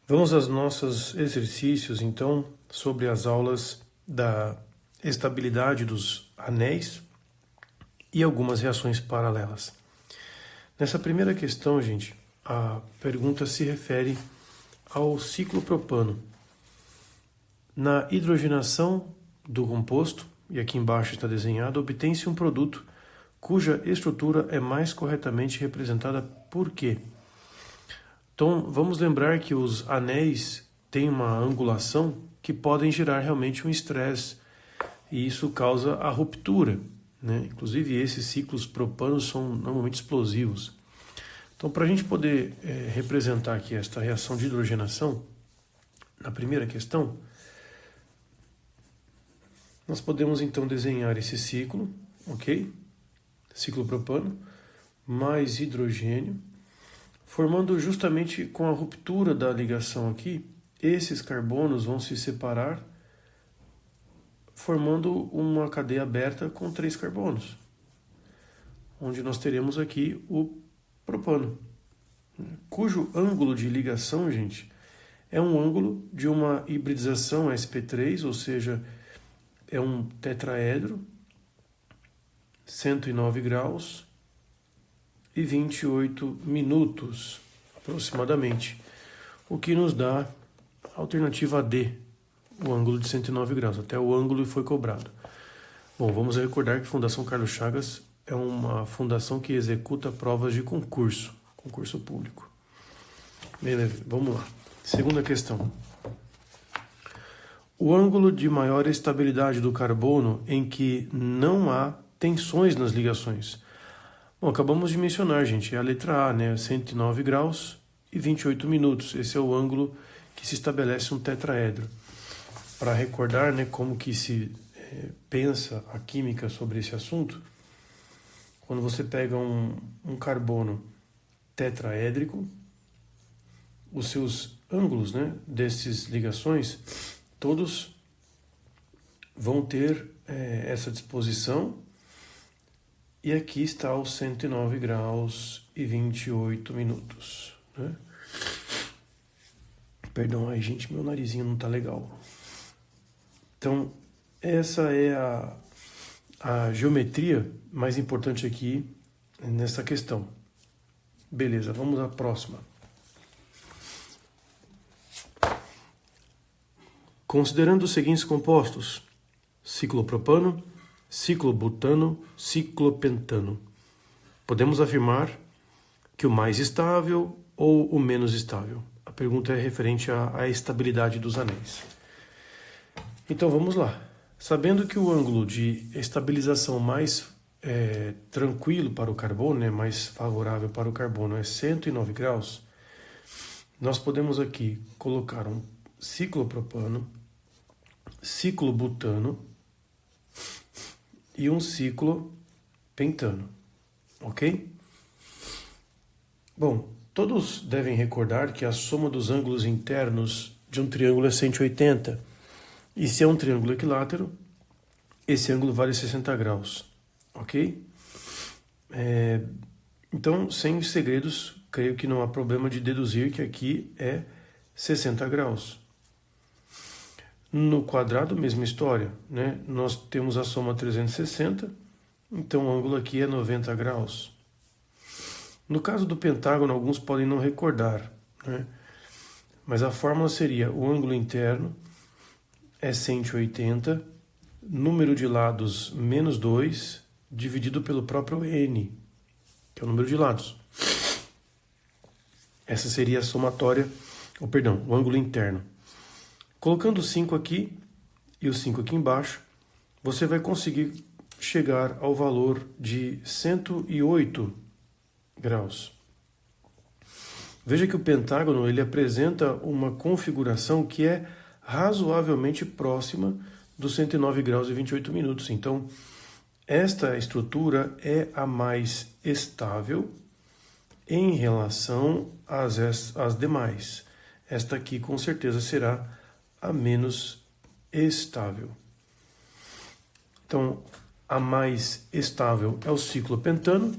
Vamos aos nossos exercícios, então, sobre as aulas da estabilidade dos anéis e algumas reações paralelas. Nessa primeira questão, gente, a pergunta se refere ao ciclo propano. Na hidrogenação do composto, e aqui embaixo está desenhado, obtém-se um produto cuja estrutura é mais corretamente representada por quê? Então, vamos lembrar que os anéis têm uma angulação que podem gerar realmente um estresse, e isso causa a ruptura, né? Inclusive, esses ciclos propanos são normalmente explosivos. Então, para a gente poder representar aqui esta reação de hidrogenação, na primeira questão, nós podemos então desenhar esse ciclo, ok? Ciclo propano, mais hidrogênio, formando justamente com a ruptura da ligação aqui, esses carbonos vão se separar, formando uma cadeia aberta com 3 carbonos, onde nós teremos aqui o propano, cujo ângulo de ligação, gente, é um ângulo de uma hibridização sp3, ou seja, é um tetraedro, 109 graus e 28 minutos, aproximadamente, o que nos dá a alternativa D, o ângulo de 109 graus, até o ângulo foi cobrado. Bom, vamos recordar que a Fundação Carlos Chagas é uma fundação que executa provas de concurso público. Beleza, vamos lá. Segunda questão. O ângulo de maior estabilidade do carbono em que não há tensões nas ligações. Bom, acabamos de mencionar, gente, é a letra A, né? 109 graus e 28 minutos. Esse é o ângulo que se estabelece um tetraedro. Para recordar, né, como que se pensa a química sobre esse assunto, quando você pega um carbono tetraédrico, os seus ângulos, né, dessas ligações, todos vão ter essa disposição, e aqui está os 109 graus e 28 minutos. Né? Perdão aí, gente, meu narizinho não está legal. Então, essa é a geometria mais importante aqui nessa questão. Beleza, vamos à próxima. Considerando os seguintes compostos: ciclopropano, ciclobutano, ciclopentano, podemos afirmar que o mais estável ou o menos estável? A pergunta é referente à estabilidade dos anéis. Então vamos lá. Sabendo que o ângulo de estabilização mais tranquilo para o carbono, né, mais favorável para o carbono, é 109 graus, nós podemos aqui colocar um ciclopropano, ciclobutano e um ciclopentano, ok? Bom, todos devem recordar que a soma dos ângulos internos de um triângulo é 180, e se é um triângulo equilátero, esse ângulo vale 60 graus, ok? Então, sem segredos, creio que não há problema de deduzir que aqui é 60 graus. No quadrado, mesma história, né? Nós temos a soma 360, então o ângulo aqui é 90 graus. No caso do pentágono, alguns podem não recordar, né? Mas a fórmula seria: o ângulo interno é 180, número de lados menos 2, dividido pelo próprio n, que é o número de lados. Essa seria a somatória, o ângulo interno. Colocando o 5 aqui e o 5 aqui embaixo, você vai conseguir chegar ao valor de 108 graus. Veja que o pentágono ele apresenta uma configuração que é razoavelmente próxima dos 109 graus e 28 minutos. Então, esta estrutura é a mais estável em relação às demais. Esta aqui, com certeza, será a menos estável. Então, a mais estável é o ciclopentano,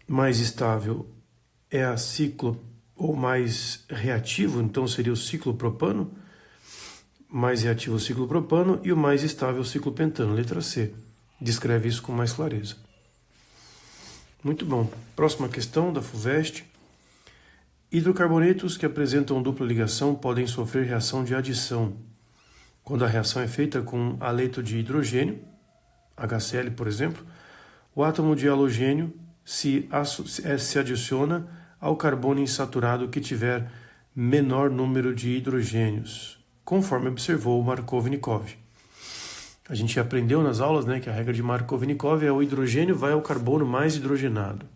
mais estável é a ciclopentana, ou mais reativo, então seria o ciclopropano, mais reativo o ciclopropano e o mais estável o ciclopentano, letra C. Descreve isso com mais clareza. Muito bom. Próxima questão da FUVEST. Hidrocarbonetos que apresentam dupla ligação podem sofrer reação de adição. Quando a reação é feita com haleto de hidrogênio, HCl, por exemplo, o átomo de halogênio se adiciona ao carbono insaturado que tiver menor número de hidrogênios, conforme observou Markovnikov. A gente aprendeu nas aulas, né, que a regra de Markovnikov é o hidrogênio vai ao carbono mais hidrogenado.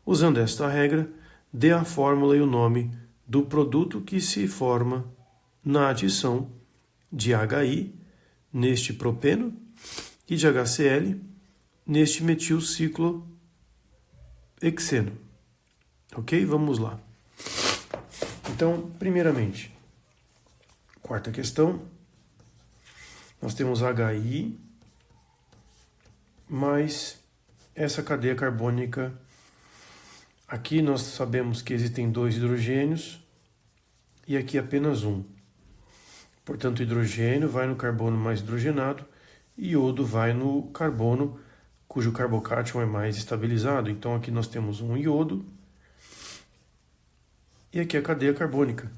Usando esta regra, dê a fórmula e o nome do produto que se forma na adição de HI neste propeno e de HCl neste metilciclohexeno. Ok? Vamos lá. Então, primeiramente, quarta questão, nós temos HI mais essa cadeia carbônica. Aqui nós sabemos que existem 2 hidrogênios e aqui apenas um. Portanto, hidrogênio vai no carbono mais hidrogenado e iodo vai no carbono cujo carbocátion é mais estabilizado. Então aqui nós temos um iodo e aqui a cadeia carbônica.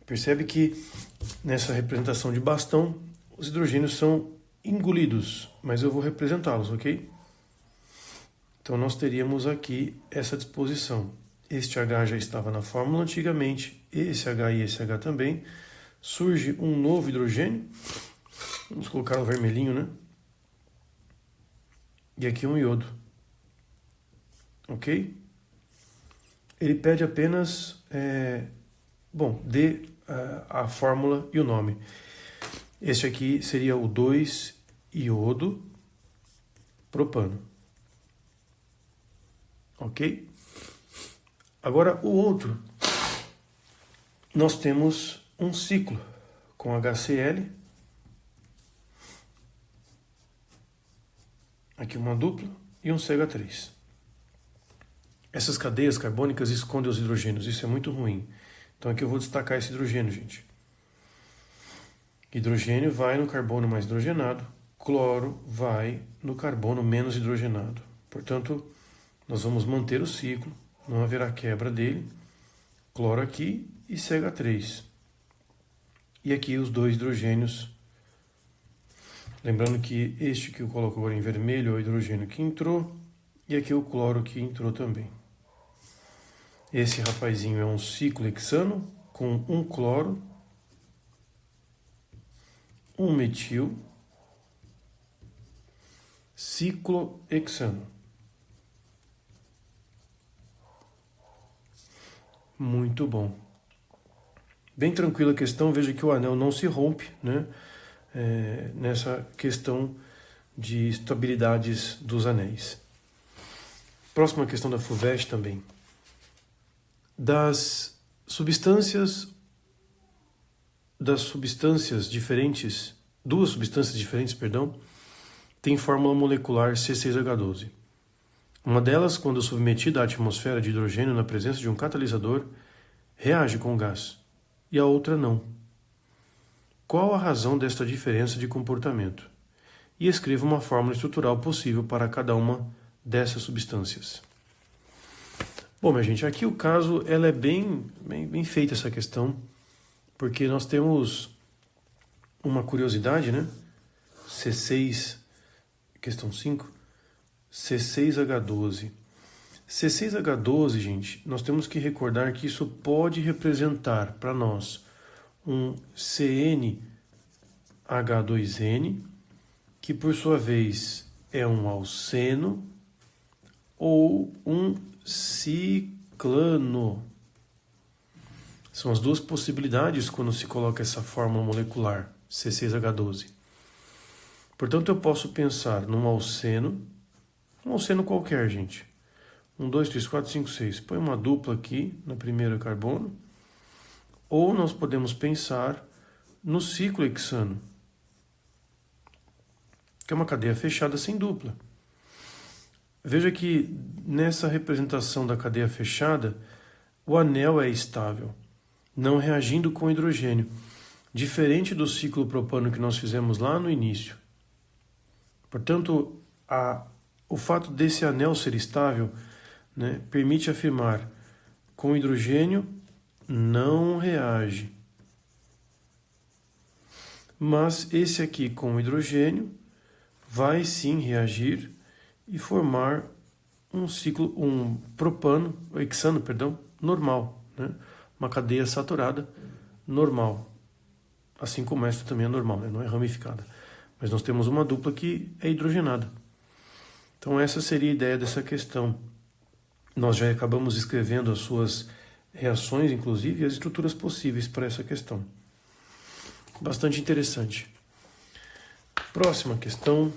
Percebe que nessa representação de bastão, os hidrogênios são engolidos, mas eu vou representá-los, ok? Então nós teríamos aqui essa disposição. Este H já estava na fórmula antigamente, esse H e esse H também. Surge um novo hidrogênio, vamos colocar o vermelhinho, né? E aqui um iodo, ok? Ele pede apenas, dê a fórmula e o nome. Este aqui seria o 2-iodo propano. Ok? Agora o outro, nós temos um ciclo com HCl, aqui uma dupla e um CH3. Essas cadeias carbônicas escondem os hidrogênios, isso é muito ruim. Então aqui eu vou destacar esse hidrogênio, gente. Hidrogênio vai no carbono mais hidrogenado, cloro vai no carbono menos hidrogenado. Portanto, nós vamos manter o ciclo, não haverá quebra dele. Cloro aqui e CH3. E aqui os 2 hidrogênios. Lembrando que este que eu coloco agora em vermelho é o hidrogênio que entrou e aqui o cloro que entrou também. Esse rapazinho é um ciclohexano com um cloro, um metil, ciclohexano. Muito bom. Bem tranquila a questão, veja que o anel não se rompe, né? Nessa questão de estabilidades dos anéis. Próxima questão da FUVEST também. Das substâncias diferentes, duas substâncias diferentes, têm fórmula molecular C6H12. Uma delas, quando submetida à atmosfera de hidrogênio na presença de um catalisador, reage com o gás, e a outra não. Qual a razão desta diferença de comportamento? E escreva uma fórmula estrutural possível para cada uma dessas substâncias. Bom, minha gente, aqui o caso, ela é bem feita essa questão, porque nós temos uma curiosidade, né? C6, questão 5, C6H12. C6H12, gente, nós temos que recordar que isso pode representar para nós um CnH2n, que por sua vez é um alceno, ou um ciclano. São as duas possibilidades quando se coloca essa fórmula molecular, C6H12. Portanto, eu posso pensar num alceno, um alceno qualquer, gente. 1, 2, 3, 4, 5, 6. Põe uma dupla aqui no primeiro carbono. Ou nós podemos pensar no ciclohexano, que é uma cadeia fechada sem dupla. Veja que nessa representação da cadeia fechada, o anel é estável, não reagindo com hidrogênio, diferente do ciclo propano que nós fizemos lá no início. Portanto, o fato desse anel ser estável, né, permite afirmar com hidrogênio não reage. Mas esse aqui com hidrogênio vai sim reagir e formar um propano, hexano, perdão, normal, né? Uma cadeia saturada normal. Assim como esta também é normal, né? Não é ramificada. Mas nós temos uma dupla que é hidrogenada. Então essa seria a ideia dessa questão. Nós já acabamos escrevendo as suas reações, inclusive, e as estruturas possíveis para essa questão. Bastante interessante. Próxima questão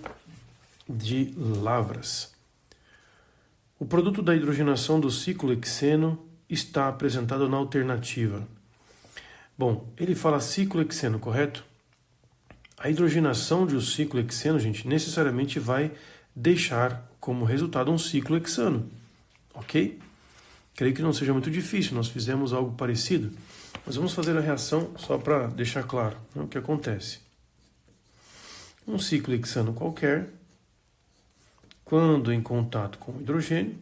de Lavras. O produto da hidrogenação do ciclo hexeno está apresentado na alternativa. Bom, ele fala ciclo hexeno, correto? A hidrogenação de um ciclo hexeno, gente, necessariamente vai deixar como resultado um ciclo hexano, ok? Creio que não seja muito difícil, nós fizemos algo parecido, mas vamos fazer a reação só para deixar claro, né, o que acontece. Um ciclo hexano qualquer, quando em contato com o hidrogênio,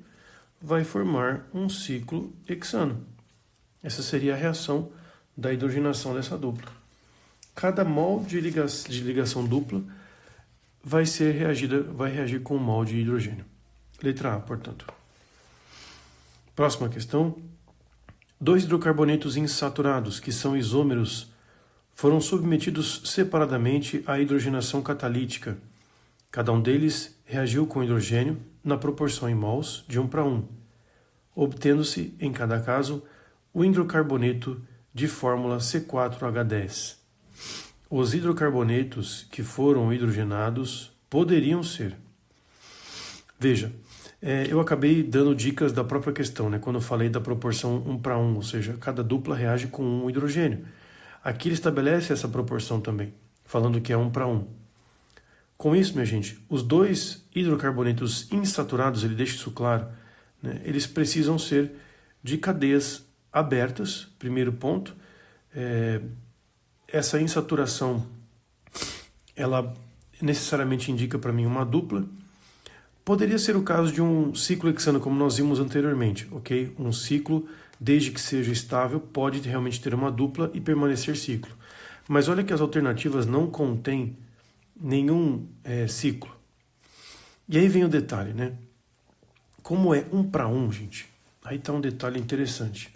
vai formar um ciclo hexano. Essa seria a reação da hidrogenação dessa dupla. Cada mol de ligação dupla vai reagir com um mol de hidrogênio. Letra A, portanto. Próxima questão. 2 hidrocarbonetos insaturados, que são isômeros, foram submetidos separadamente à hidrogenação catalítica. Cada um deles reagiu com hidrogênio na proporção em mols de 1:1, obtendo-se, em cada caso, o hidrocarboneto de fórmula C4H10. Os hidrocarbonetos que foram hidrogenados poderiam ser. Veja, eu acabei dando dicas da própria questão, né, quando eu falei da proporção 1:1, ou seja, cada dupla reage com um hidrogênio. Aqui ele estabelece essa proporção também, falando que é 1:1. Com isso, minha gente, os 2 hidrocarbonetos insaturados, ele deixa isso claro, né, eles precisam ser de cadeias abertas, primeiro ponto. Essa insaturação, ela necessariamente indica para mim uma dupla. Poderia ser o caso de um ciclo hexano, como nós vimos anteriormente, ok? Um ciclo, desde que seja estável, pode realmente ter uma dupla e permanecer ciclo. Mas olha que as alternativas não contêm nenhum ciclo. E aí vem o detalhe, né? Como é 1:1, gente, aí está um detalhe interessante.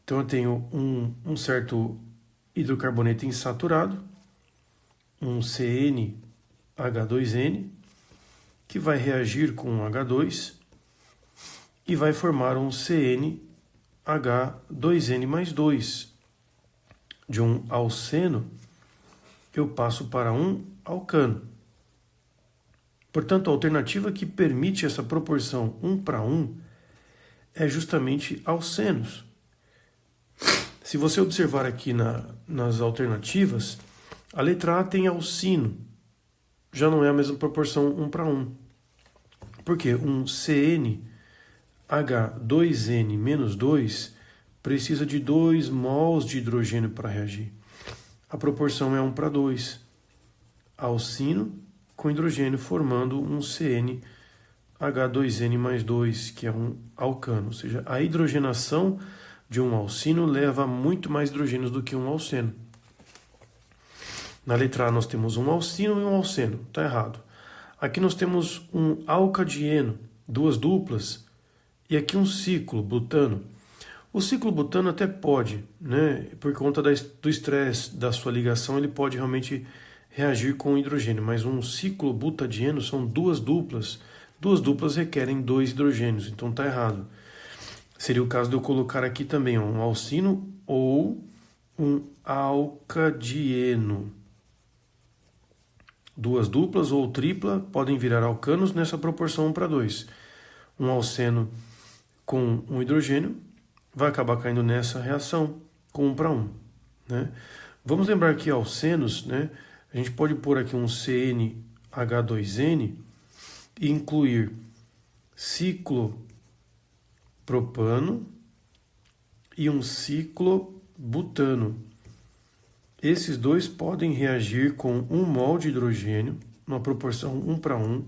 Então eu tenho um certo hidrocarboneto insaturado, um CnH2n, que vai reagir com um H2 e vai formar um CnH2n mais 2. De um alceno, eu passo para um alcano. Portanto, a alternativa que permite essa proporção 1:1 é justamente alcenos. Se você observar aqui nas alternativas, a letra A tem alcino. Já não é a mesma proporção 1:1. Por quê? Um CnH2n menos 2 precisa de 2 mols de hidrogênio para reagir. A proporção é 1:2. Alcino com hidrogênio formando um CnH2n mais 2, que é um alcano. Ou seja, a hidrogenação de um alcino leva muito mais hidrogênios do que um alceno. Na letra A nós temos um alcino e um alceno, está errado. Aqui nós temos um alcadieno, 2 duplas, e aqui um ciclo butano. O ciclo butano até pode, né, por conta do estresse da sua ligação, ele pode realmente reagir com hidrogênio, mas um ciclo butadieno são 2 duplas. 2 duplas requerem 2 hidrogênios, então está errado. Seria o caso de eu colocar aqui também um alcino ou um alcadieno. 2 duplas ou tripla podem virar alcanos nessa proporção 1:2. Um alceno com um hidrogênio vai acabar caindo nessa reação com 1:1. Né? Vamos lembrar que alcenos, né, a gente pode pôr aqui um CnH2n incluir ciclopropano e um ciclobutano. Esses dois podem reagir com 1 mol de hidrogênio, numa proporção 1:1,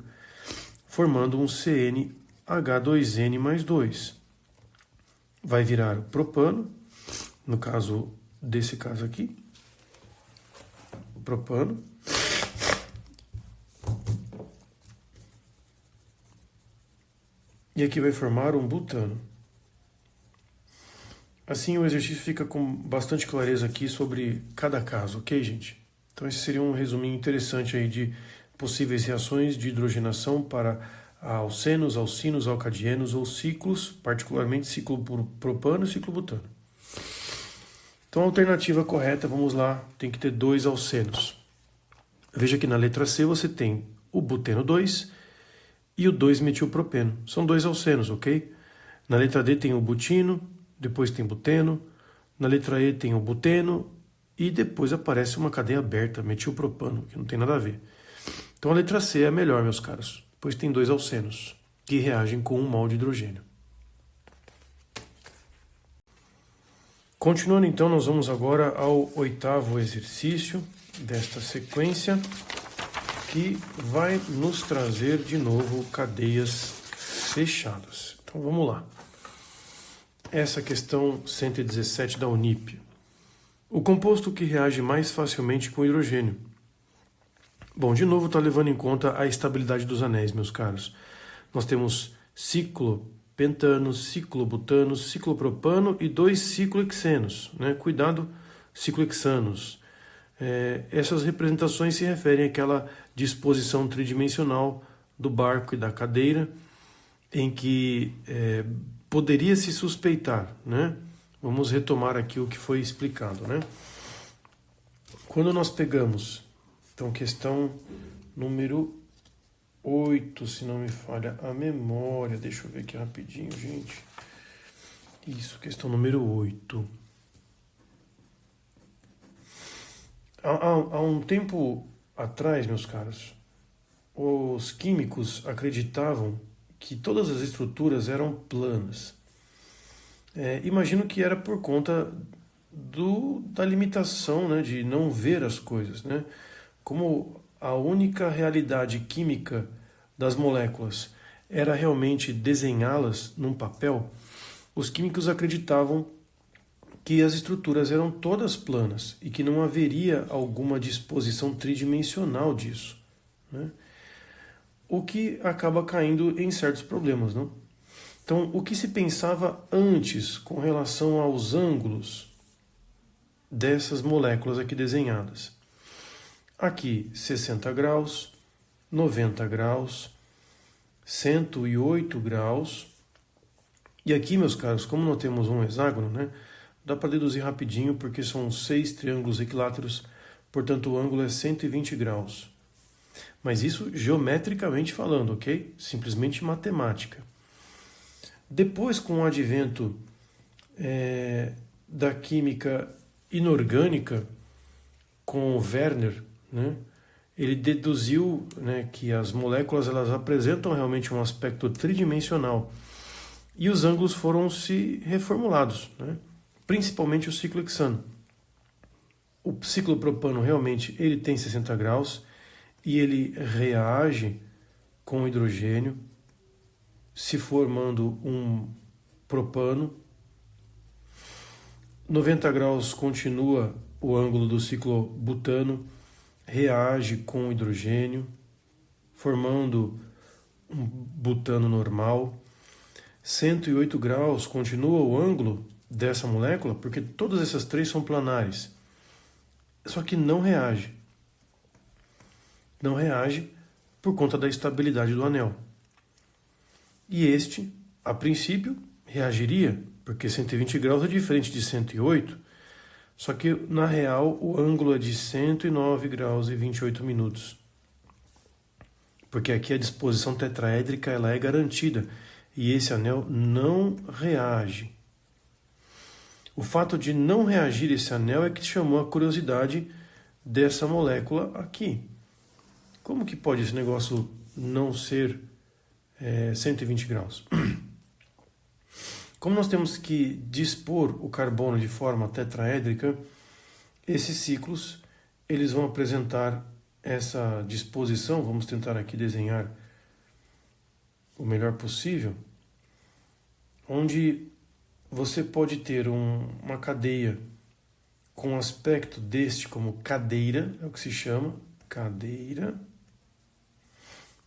formando um CnH2n mais 2. Vai virar propano, no caso desse caso aqui, propano. E aqui vai formar um butano. Assim o exercício fica com bastante clareza aqui sobre cada caso, ok, gente? Então esse seria um resuminho interessante aí de possíveis reações de hidrogenação para alcenos, alcinos, alcadienos ou ciclos, particularmente ciclopropano e ciclobutano. Então a alternativa correta, vamos lá, tem que ter 2 alcenos. Veja que na letra C você tem o buteno 2 e o 2-metilpropeno. São 2 alcenos, ok? Na letra D tem o butino, depois tem buteno, na letra E tem o buteno e depois aparece uma cadeia aberta, metilpropano, que não tem nada a ver. Então a letra C é a melhor, meus caros, pois tem 2 alcenos que reagem com 1 mol de hidrogênio. Continuando então, nós vamos agora ao 8º exercício desta sequência, que vai nos trazer de novo cadeias fechadas. Então vamos lá. Essa questão 117 da Unip. O composto que reage mais facilmente com hidrogênio. Bom, de novo está levando em conta a estabilidade dos anéis, meus caros. Nós temos ciclopentano, ciclobutano, ciclopropano e 2 ciclohexenos, né? Cuidado, ciclohexanos. Essas representações se referem àquela disposição tridimensional do barco e da cadeira, em que poderia se suspeitar, né? Vamos retomar aqui o que foi explicado, né? Quando nós pegamos, então, questão número 8, se não me falha a memória, deixa eu ver aqui rapidinho, gente. Isso, questão número 8. Há um tempo atrás, meus caros, os químicos acreditavam que todas as estruturas eram planas. Imagino que era por conta da limitação, né, de não ver as coisas, né? Como a única realidade química das moléculas era realmente desenhá-las num papel, os químicos acreditavam que as estruturas eram todas planas e que não haveria alguma disposição tridimensional disso, né? O que acaba caindo em certos problemas, não? Então, o que se pensava antes com relação aos ângulos dessas moléculas aqui desenhadas? Aqui, 60 graus, 90 graus, 108 graus. E aqui, meus caros, como nós temos um hexágono, né? Dá para deduzir rapidinho, porque são 6 triângulos equiláteros, portanto o ângulo é 120 graus. Mas isso geometricamente falando, ok? Simplesmente matemática. Depois, com o advento da química inorgânica, com o Werner, né, ele deduziu, né, que as moléculas elas apresentam realmente um aspecto tridimensional e os ângulos foram se reformulados, né, principalmente o ciclohexano. O ciclopropano realmente ele tem 60 graus e ele reage com o hidrogênio, se formando um propano. 90 graus continua o ângulo do ciclobutano, reage com o hidrogênio, formando um butano normal. 108 graus continua o ângulo dessa molécula, porque todas essas três são planares. Só que não reage. Não reage por conta da estabilidade do anel. E este, a princípio, reagiria, porque 120 graus é diferente de 108, só que, na real, o ângulo é de 109 graus e 28 minutos. Porque aqui a disposição tetraédrica ela é garantida, e esse anel não reage. O fato de não reagir esse anel é que chamou a curiosidade dessa molécula aqui. Como que pode esse negócio não ser 120 graus. Como nós temos que dispor o carbono de forma tetraédrica, esses ciclos eles vão apresentar essa disposição. Vamos tentar aqui desenhar o melhor possível, onde você pode ter uma cadeia com aspecto deste como cadeira, é o que se chama, cadeira,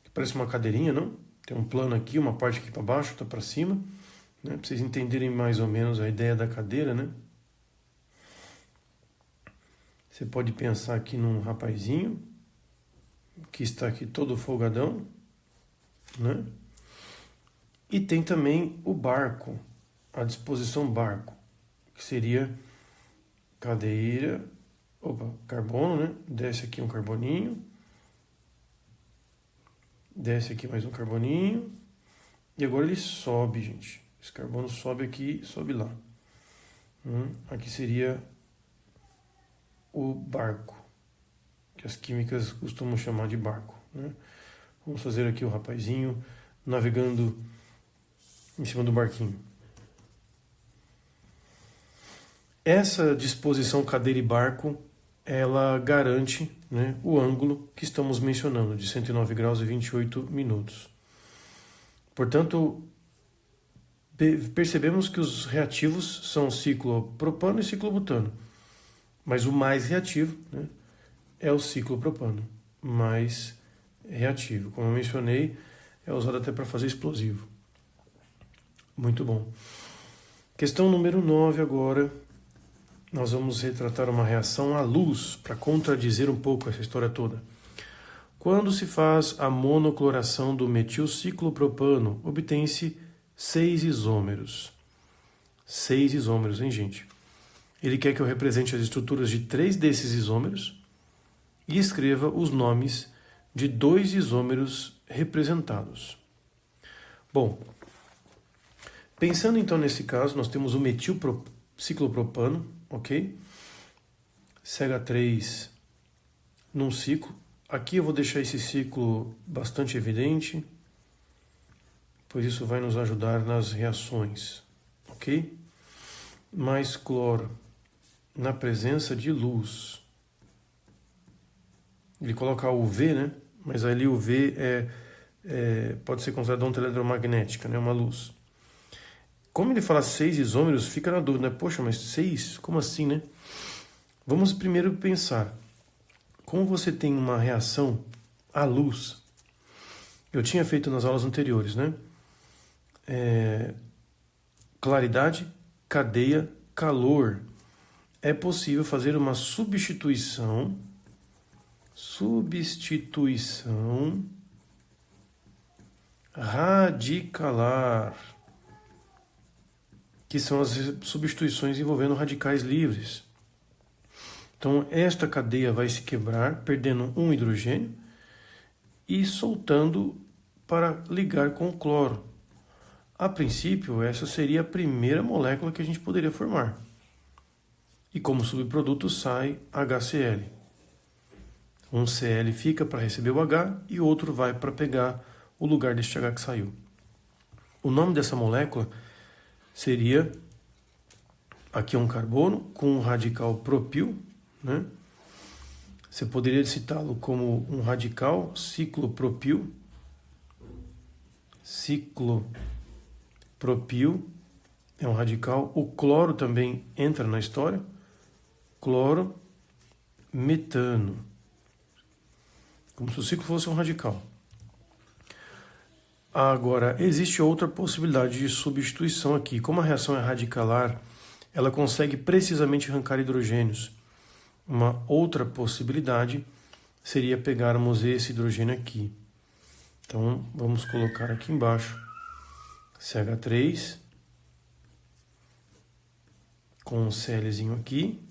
que parece uma cadeirinha, não? Tem um plano aqui, uma parte aqui para baixo, outra para cima, né? Para vocês entenderem mais ou menos a ideia da cadeira, né? Você pode pensar aqui num rapazinho que está aqui todo folgadão, né? E tem também o barco, a disposição barco, que seria cadeira, carbono, né? Desce aqui um carboninho, desce aqui mais um carboninho, e agora ele sobe, gente. Esse carbono sobe aqui, sobe lá. Aqui seria o barco, que as químicas costumam chamar de barco, né? Vamos fazer aqui o rapazinho navegando em cima do barquinho. Essa disposição cadeira e barco, ela garante, né, o ângulo que estamos mencionando, de 109 graus e 28 minutos. Portanto, percebemos que os reativos são o ciclopropano e ciclobutano, mas o mais reativo, né, é o ciclopropano, mais reativo. Como eu mencionei, é usado até para fazer explosivo. Muito bom. Questão número 9 agora. Nós vamos retratar uma reação à luz, para contradizer um pouco essa história toda. Quando se faz a monocloração do metilciclopropano, obtém-se 6 isômeros. 6 isômeros, hein, gente? Ele quer que eu represente as estruturas de 3 desses isômeros e escreva os nomes de 2 isômeros representados. Bom, pensando então nesse caso, nós temos o metilciclopropano, ok? CH3 num ciclo. Aqui eu vou deixar esse ciclo bastante evidente, pois isso vai nos ajudar nas reações, ok? Mais cloro na presença de luz. Ele coloca a UV, né? Mas ali o UV pode ser considerado onda eletromagnética, né? Uma luz. Como ele fala 6 isômeros, fica na dúvida, né? Poxa, mas 6? Como assim, né? Vamos primeiro pensar. Como você tem uma reação à luz, eu tinha feito nas aulas anteriores, né? Claridade, cadeia, calor. É possível fazer uma substituição radicalar, que são as substituições envolvendo radicais livres. Então, esta cadeia vai se quebrar, perdendo um hidrogênio e soltando para ligar com o cloro. A princípio, essa seria a primeira molécula que a gente poderia formar. E como subproduto sai HCl. Um Cl fica para receber o H e outro vai para pegar o lugar deste H que saiu. O nome dessa molécula seria, aqui é um carbono com um radical propil, né? Você poderia citá-lo como um radical ciclopropil. Ciclopropil é um radical. O cloro também entra na história. Cloro, metano. Como se o ciclo fosse um radical. Agora, existe outra possibilidade de substituição aqui. Como a reação é radicalar, ela consegue precisamente arrancar hidrogênios. Uma outra possibilidade seria pegarmos esse hidrogênio aqui. Então, vamos colocar aqui embaixo CH3 com um Clzinho aqui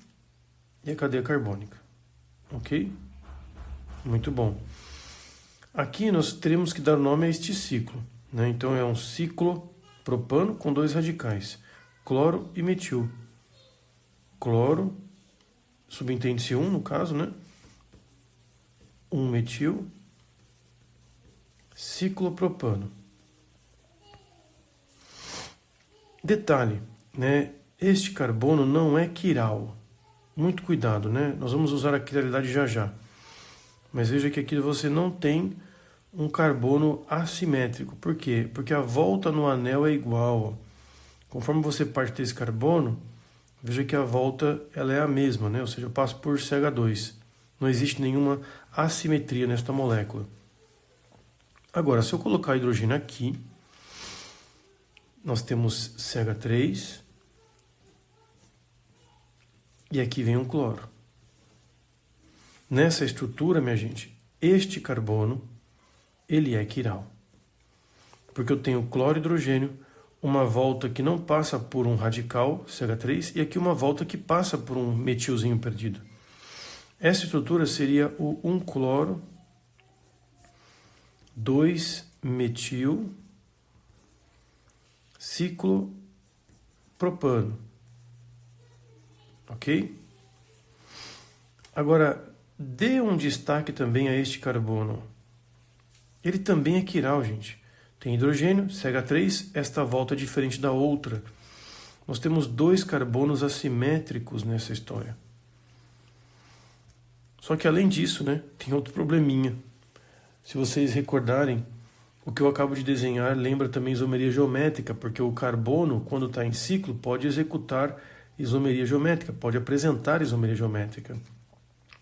e a cadeia carbônica. Ok? Muito bom. Aqui nós teremos que dar nome a este ciclo, né? Então é um ciclo propano com 2 radicais, cloro e metil. Cloro, subentende-se 1 no caso, né? 1 metil, ciclopropano. Detalhe, né? Este carbono não é quiral. Muito cuidado, né? Nós vamos usar a quiralidade já já. Mas veja que aqui você não tem um carbono assimétrico. Por quê? Porque a volta no anel é igual. Conforme você parte desse carbono, veja que a volta ela é a mesma, né? Ou seja, eu passo por CH2. Não existe nenhuma assimetria nesta molécula. Agora, se eu colocar hidrogênio aqui, nós temos CH3 e aqui vem um cloro. Nessa estrutura, minha gente, este carbono, ele é quiral. Porque eu tenho cloro e hidrogênio, uma volta que não passa por um radical, CH3, e aqui uma volta que passa por um metilzinho perdido. Essa estrutura seria o 1-cloro, 2-metil, ciclopropano. Ok? Agora, dê um destaque também a este carbono. Ele também é quiral, gente. Tem hidrogênio, CH3, esta volta é diferente da outra. Nós temos 2 carbonos assimétricos nessa história. Só que além disso, né, tem outro probleminha. Se vocês recordarem, o que eu acabo de desenhar lembra também isomeria geométrica, porque o carbono, quando está em ciclo, pode executar isomeria geométrica, pode apresentar isomeria geométrica.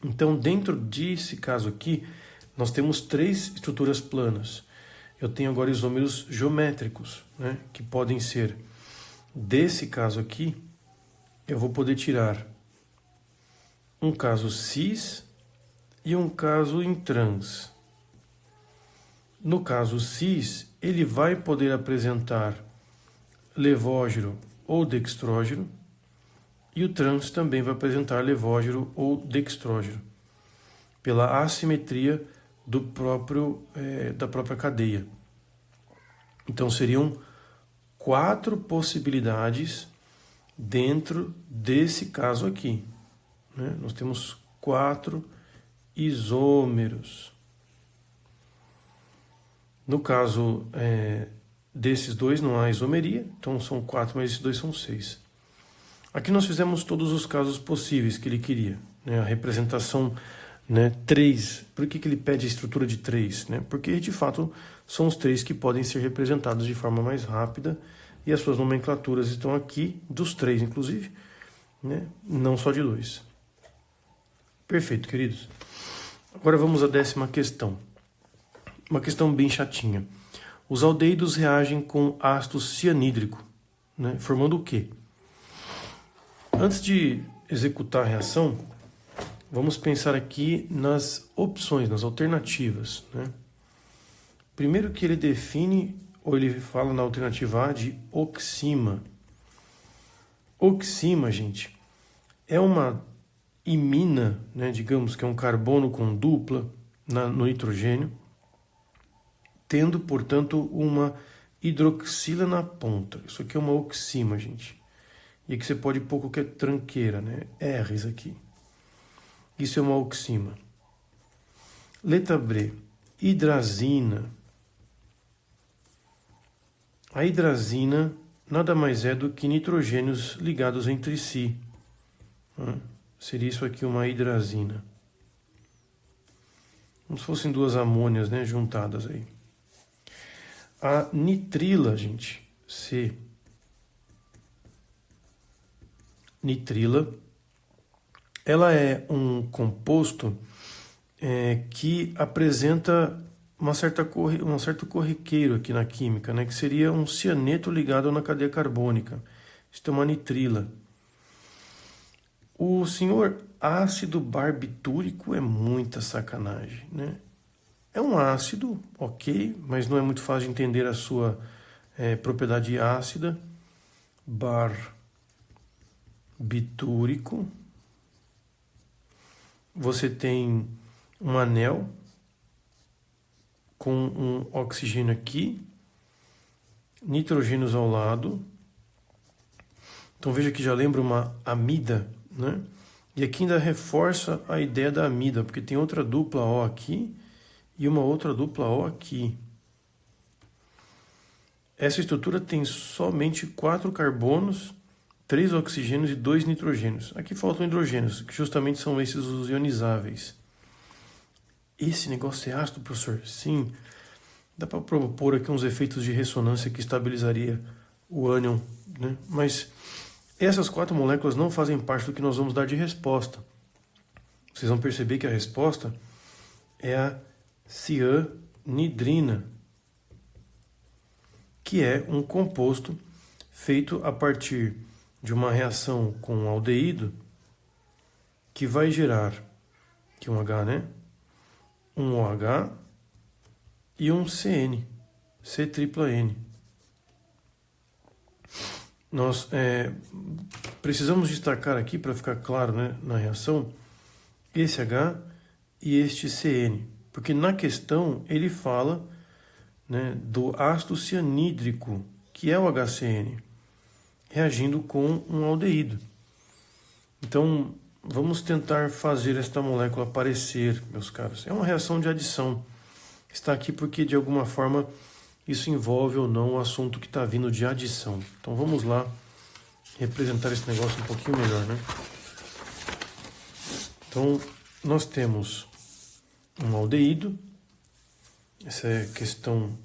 Então, dentro desse caso aqui, nós temos 3 estruturas planas. Eu tenho agora isômeros geométricos, né, que podem ser, desse caso aqui, eu vou poder tirar um caso cis e um caso intrans. No caso cis, ele vai poder apresentar levógiro ou dextrógiro, e o trans também vai apresentar levógiro ou dextrógiro, pela assimetria da própria cadeia. Então seriam 4 possibilidades dentro desse caso aqui, né? Nós temos 4 isômeros. No caso desses 2 não há isomeria, então são 4, mas esses 2 são 6. Aqui nós fizemos todos os casos possíveis que ele queria, né? A representação, né, 3. Por que ele pede a estrutura de 3? Né? Porque, de fato, são os 3 que podem ser representados de forma mais rápida e as suas nomenclaturas estão aqui, dos 3, inclusive, né? Não só de 2. Perfeito, queridos. Agora vamos à 10ª questão. Uma questão bem chatinha. Os aldeídos reagem com ácido cianídrico, né, formando o quê? Antes de executar a reação, vamos pensar aqui nas opções, nas alternativas, né? Primeiro que ele define, ou ele fala na alternativa A de oxima. Oxima, gente, é uma imina, né, digamos que é um carbono com dupla no nitrogênio, tendo, portanto, uma hidroxila na ponta. Isso aqui é uma oxima, gente. E aqui você pode pôr qualquer tranqueira, né? R's aqui. Isso é uma oxima. Letra B, hidrazina. A hidrazina nada mais é do que nitrogênios ligados entre si. Seria isso aqui uma hidrazina. Como se fossem 2 amônias, né, juntadas aí. A nitrila, gente, C. Nitrila, ela é um composto que apresenta um certo corriqueiro aqui na química, né, que seria um cianeto ligado na cadeia carbônica. Isso é uma nitrila. O senhor ácido barbitúrico é muita sacanagem, né? É um ácido, ok, mas não é muito fácil de entender a sua propriedade ácida. Barbitúrico. Você tem um anel com um oxigênio aqui, nitrogênios ao lado. Então veja que já lembra uma amida, né? E aqui ainda reforça a ideia da amida, porque tem outra dupla O aqui e uma outra dupla O aqui. essa estrutura tem somente 4 carbonos, 3 oxigênios e 2 nitrogênios. Aqui faltam hidrogênios, que justamente são esses os ionizáveis. Esse negócio é ácido, professor? Sim. Dá para propor aqui uns efeitos de ressonância que estabilizaria o ânion, né? Mas essas 4 moléculas não fazem parte do que nós vamos dar de resposta. Vocês vão perceber que a resposta é a cianidrina, que é um composto feito a partir de uma reação com um aldeído que vai gerar aqui um H, né? Um OH e um CN, C-tripla-N. Nós precisamos destacar aqui, para ficar claro, né, na reação, esse H e este CN, porque na questão ele fala, né, do ácido cianídrico, que é o HCN, reagindo com um aldeído. Então, vamos tentar fazer esta molécula aparecer, meus caros. É uma reação de adição. Está aqui porque, de alguma forma, isso envolve ou não o assunto que está vindo de adição. Então, vamos lá representar esse negócio um pouquinho melhor, né? Então, nós temos um aldeído. Essa é questão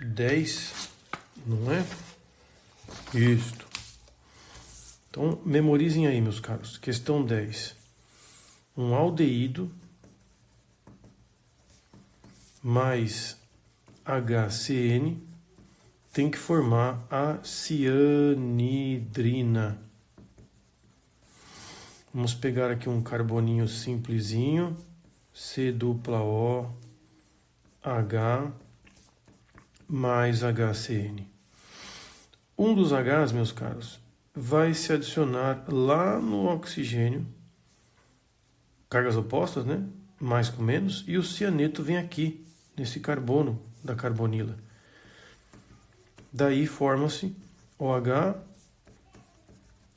10, não é? Isto. Então, memorizem aí, meus caros. Questão 10. Um aldeído mais HCN tem que formar a cianidrina. Vamos pegar aqui um carboninho simplesinho, C-dupla-O, H mais HCN. Um dos Hs, meus caros, vai se adicionar lá no oxigênio, cargas opostas, né? Mais com menos, e o cianeto vem aqui, nesse carbono da carbonila. Daí forma-se OH,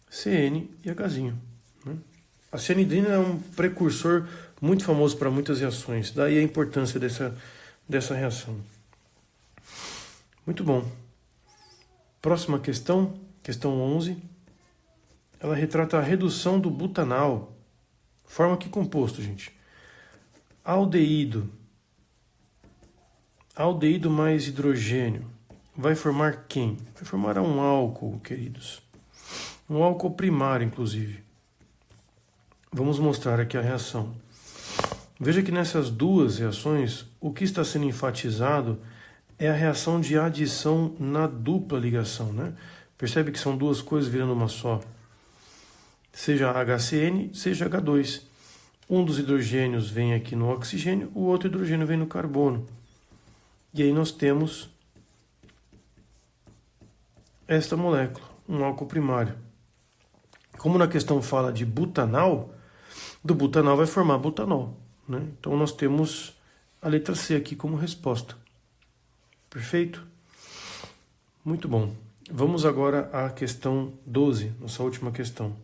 CN e Hzinho, né? A cianidrina é um precursor muito famoso para muitas reações, daí a importância dessa reação. Muito bom. Próxima questão, questão 11. Ela retrata a redução do butanal. Forma que composto, gente? Aldeído. Aldeído mais hidrogênio. Vai formar quem? Vai formar um álcool, queridos. Um álcool primário, inclusive. Vamos mostrar aqui a reação. Veja que nessas duas reações, o que está sendo enfatizado é a reação de adição na dupla ligação, né? Percebe que são duas coisas virando uma só. Seja HCN, seja H2. Um dos hidrogênios vem aqui no oxigênio, o outro hidrogênio vem no carbono. E aí nós temos esta molécula, um álcool primário. Como na questão fala de butanal, do butanal vai formar butanol, né? Então nós temos a letra C aqui como resposta. Perfeito? Muito bom. Vamos agora à questão 12, nossa última questão.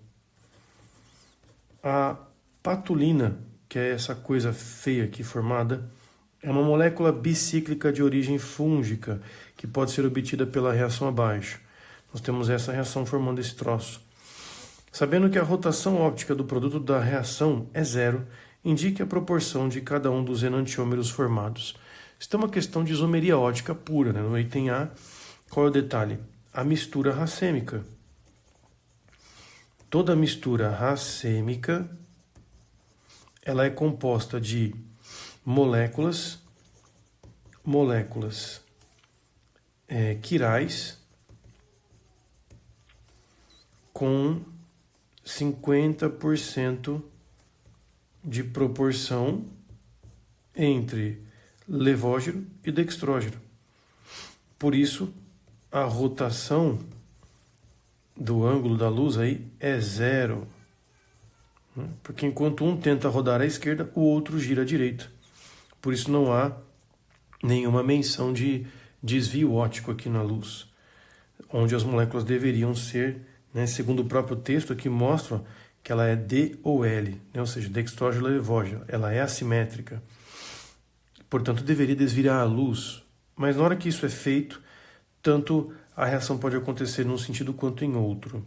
A patulina, que é essa coisa feia aqui formada, é uma molécula bicíclica de origem fúngica, que pode ser obtida pela reação abaixo. Nós temos essa reação formando esse troço. Sabendo que a rotação óptica do produto da reação é 0, indique a proporção de cada um dos enantiômeros formados. Isso é uma questão de isomeria ótica pura, né? No item A, qual é o detalhe? A mistura racêmica. Toda mistura racêmica, ela é composta de moléculas quirais com 50% de proporção entre levógeno e dextrógeno. Por isso, a rotação do ângulo da luz aí é 0. Porque enquanto um tenta rodar à esquerda, o outro gira à direita. Por isso não há nenhuma menção de desvio óptico aqui na luz, onde as moléculas deveriam ser, né, segundo o próprio texto aqui mostra que ela é D ou L, né, ou seja, dextrógeno e levógeno, ela é assimétrica. Portanto, deveria desviar a luz. Mas na hora que isso é feito, tanto a reação pode acontecer num sentido quanto em outro.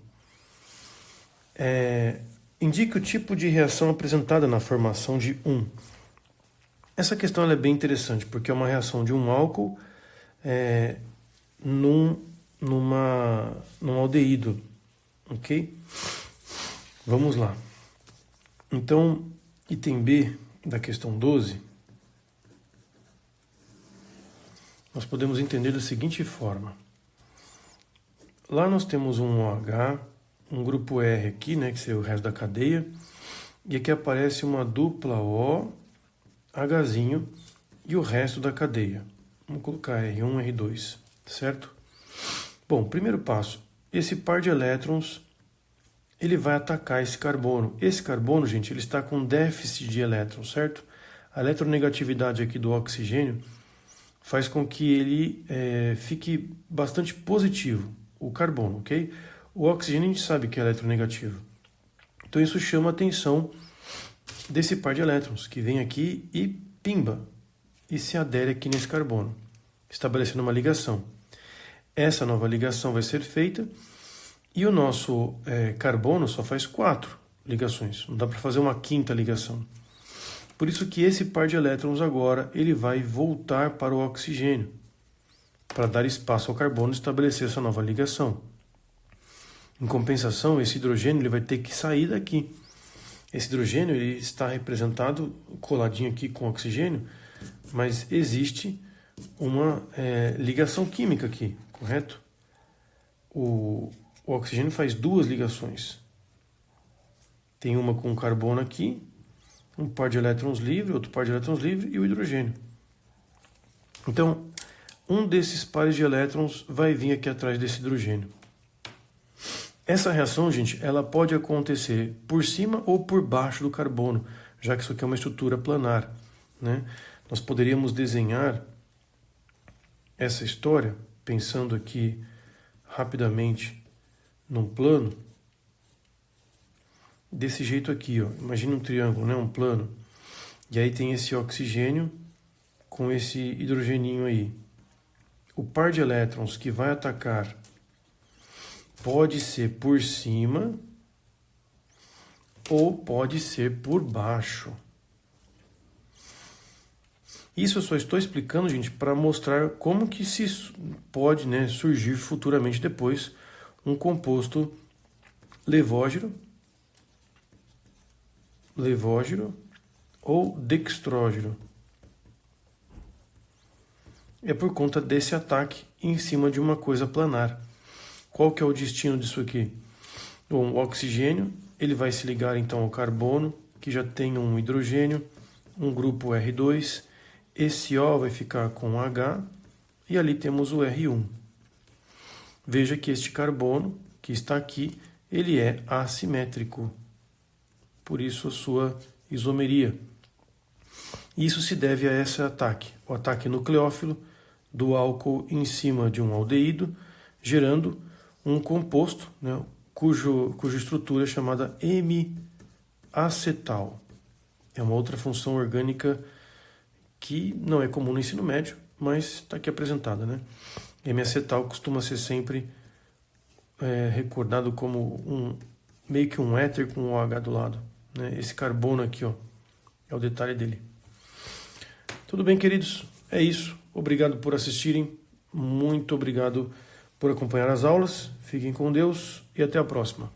Indique o tipo de reação apresentada na formação de 1. Essa questão ela é bem interessante, porque é uma reação de um álcool num aldeído, ok? Vamos lá. Então, item B da questão 12, nós podemos entender da seguinte forma. Lá nós temos um OH, um grupo R aqui, né, que seria o resto da cadeia, e aqui aparece uma dupla O, Hzinho, e o resto da cadeia. Vamos colocar R1, R2, certo? Bom, primeiro passo, esse par de elétrons, ele vai atacar esse carbono. Esse carbono, gente, ele está com déficit de elétrons, certo? A eletronegatividade aqui do oxigênio faz com que ele fique bastante positivo, o carbono, ok? O oxigênio a gente sabe que é eletronegativo. Então isso chama a atenção desse par de elétrons, que vem aqui e pimba, e se adere aqui nesse carbono, estabelecendo uma ligação. Essa nova ligação vai ser feita e o nosso carbono só faz 4 ligações, não dá para fazer uma quinta ligação. Por isso que esse par de elétrons agora ele vai voltar para o oxigênio, para dar espaço ao carbono e estabelecer essa nova ligação. Em compensação, esse hidrogênio ele vai ter que sair daqui. Esse hidrogênio ele está representado coladinho aqui com o oxigênio, mas existe uma ligação química aqui, correto? O oxigênio faz 2 ligações. Tem uma com o carbono aqui, um par de elétrons livre, outro par de elétrons livre e o hidrogênio. Então, um desses pares de elétrons vai vir aqui atrás desse hidrogênio. Essa reação, gente, ela pode acontecer por cima ou por baixo do carbono, já que isso aqui é uma estrutura planar, né? Nós poderíamos desenhar essa história, pensando aqui rapidamente num plano, desse jeito aqui, ó. Imagina um triângulo, né? Um plano. E aí tem esse oxigênio com esse hidrogeninho aí. O par de elétrons que vai atacar pode ser por cima ou pode ser por baixo. Isso eu só estou explicando, gente, para mostrar como que se pode, né, surgir futuramente depois um composto levógiro ou dextrógiro. É por conta desse ataque em cima de uma coisa planar. Qual que é o destino disso aqui? Bom, o oxigênio ele vai se ligar então ao carbono, que já tem um hidrogênio, um grupo R2, esse O vai ficar com H, e ali temos o R1. Veja que este carbono, que está aqui, ele é assimétrico, por isso a sua isomeria. Isso se deve a esse ataque, o ataque nucleófilo do álcool em cima de um aldeído, gerando um composto, né, cuja estrutura é chamada M-acetal. É uma outra função orgânica que não é comum no ensino médio, mas está aqui apresentada, né? M-acetal costuma ser sempre recordado como meio que um éter com um OH do lado, né? Esse carbono aqui, ó, é o detalhe dele. Tudo bem, queridos? É isso. Obrigado por assistirem. Muito obrigado por acompanhar as aulas. Fiquem com Deus e até a próxima.